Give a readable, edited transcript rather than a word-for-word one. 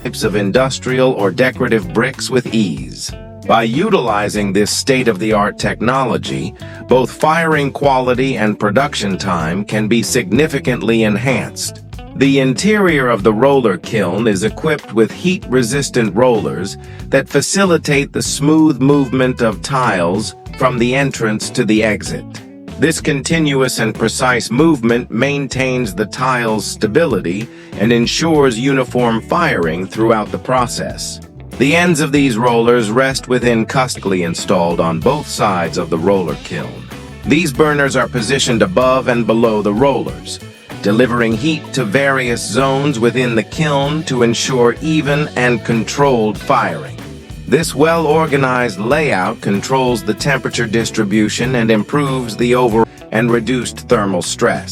types of industrial or decorative bricks with ease. By utilizing this state-of-the-art technology, both firing quality and production time can be significantly enhanced. The interior of the roller kiln is equipped with heat-resistant rollers that facilitate the smooth movement of tiles from the entrance to the exit. This continuous and precise movement maintains the tile's stability and ensures uniform firing throughout the process. The ends of these rollers rest within customly installed on both sides of the roller kiln. These burners are positioned above and below the rollers, delivering heat to various zones within the kiln to ensure even and controlled firing. This well-organized layout controls the temperature distribution and improves the overall and reduced thermal stress.